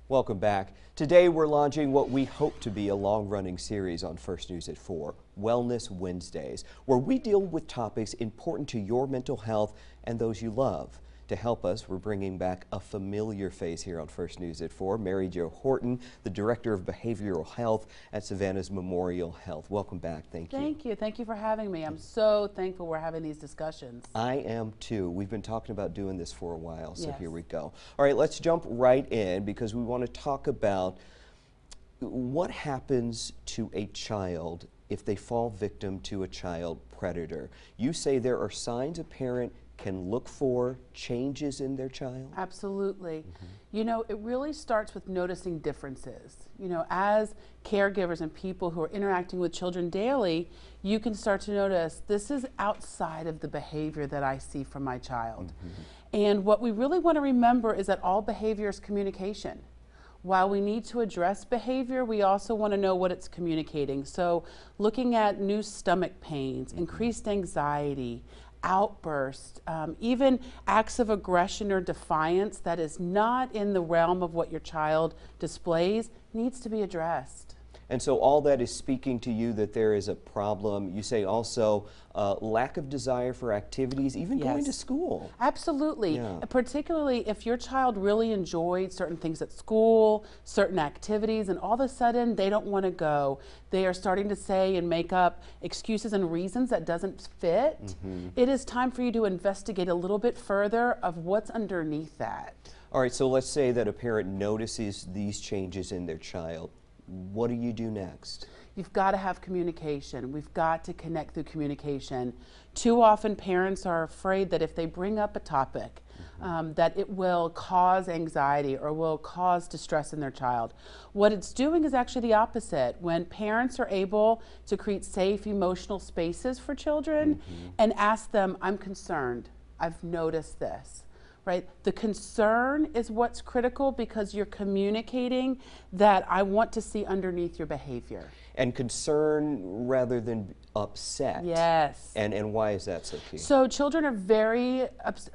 Welcome back. Today we're launching what we hope to be a long-running series on First News at 4, Wellness Wednesdays, where we deal with topics important to your mental health and those you love. To help us, we're bringing back a familiar face here on First News at 4, Mary Jo Horton, the Director of Behavioral Health at Savannah's Memorial Health. Welcome back. Thank you. Thank you. Thank you for having me. I'm so thankful we're having these discussions. I am too. We've been talking about doing this for a while, so Yes. Here we go. All right, let's jump right in because we want to talk about what happens to a child if they fall victim to a child predator. You say there are signs a parent can look for changes in their child? Absolutely. You know, it really starts with noticing differences. You know, as caregivers and people who are interacting with children daily, you can start to notice this is outside of the behavior that I see from my child. And what we really want to remember is that all behavior is communication. While we need to address behavior, we also want to know what it's communicating. So looking at new stomach pains, increased anxiety, outbursts, even acts of aggression or defiance that is not in the realm of what your child displays needs to be addressed. And so all that is speaking to you that there is a problem. You say also lack of desire for activities, even going to Yes. school. Absolutely. Yeah. Particularly if your child really enjoyed certain things at school, certain activities, and all of a sudden they don't want to go. They are starting to say and make up excuses and reasons that doesn't fit. It is time for you to investigate a little bit further of what's underneath that. All right, so let's say that a parent notices these changes in their child. What do you do next? You've got to have communication. We've got to connect through communication. Too often parents are afraid that if they bring up a topic, that it will cause anxiety or will cause distress in their child. What it's doing is actually the opposite. When parents are able to create safe emotional spaces for children and ask them, I'm concerned, I've noticed this. Right? The concern is what's critical because you're communicating that I want to see underneath your behavior. And concern rather than upset. Yes. And why is that so key? So children are very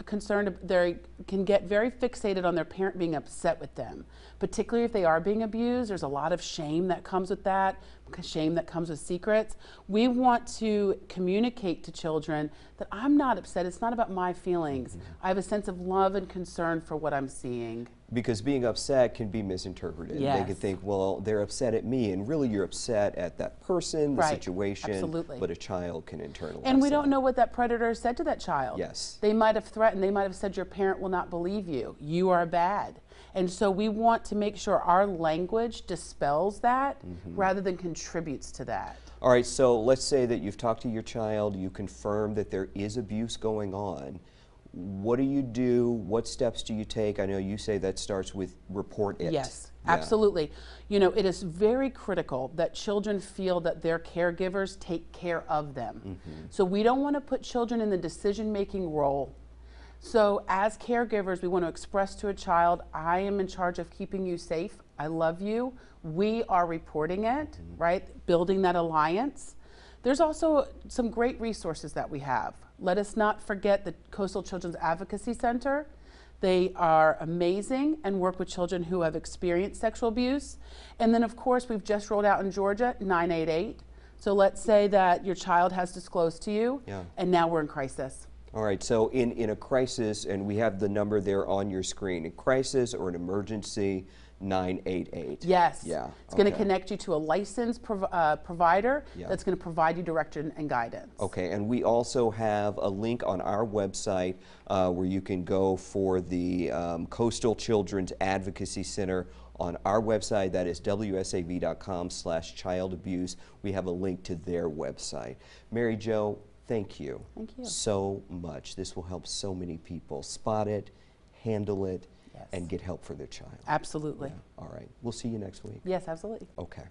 concerned, they can get very fixated on their parent being upset with them, particularly if they are being abused. There's a lot of shame that comes with that, shame that comes with secrets. We want to communicate to children that I'm not upset, it's not about my feelings. I have a sense of love and concern for what I'm seeing. Because being upset can be misinterpreted. Yes. They could think, well, they're upset at me, and really you're upset at that person, the Right. situation, Absolutely. but a child can internalize And we that. don't know what that predator said to that child. Yes. They might have threatened, they might have said your parent will not believe you. You are bad. And so we want to make sure our language dispels that rather than contributes to that. All right, so let's say that you've talked to your child, you confirm that there is abuse going on. What do you do? What steps do you take? I know you say that starts with report it. Yes, Yeah. absolutely. You know, it is very critical that children feel that their caregivers take care of them. So we don't want to put children in the decision-making role. So as caregivers, we want to express to a child, I am in charge of keeping you safe. I love you. We are reporting it, right? Building that alliance. There's also some great resources that we have. Let us not forget the Coastal Children's Advocacy Center. They are amazing and work with children who have experienced sexual abuse. And then of course, we've just rolled out in Georgia, 988. So let's say that your child has disclosed to you and now we're in crisis. All right, so in a crisis, and we have the number there on your screen, a crisis or an emergency, 988. Yes. Yeah. It's going to okay. connect you to a licensed provider Yeah. that's going to provide you direction and guidance. Okay, and we also have a link on our website where you can go for the Coastal Children's Advocacy Center on our website. That is wsav.com/childabuse. We have a link to their website. Mary Jo, thank you. Thank you. So much. This will help so many people spot it, handle it, Yes. and get help for their child. Absolutely. Yeah. All right. We'll see you next week. Yes, absolutely. Okay.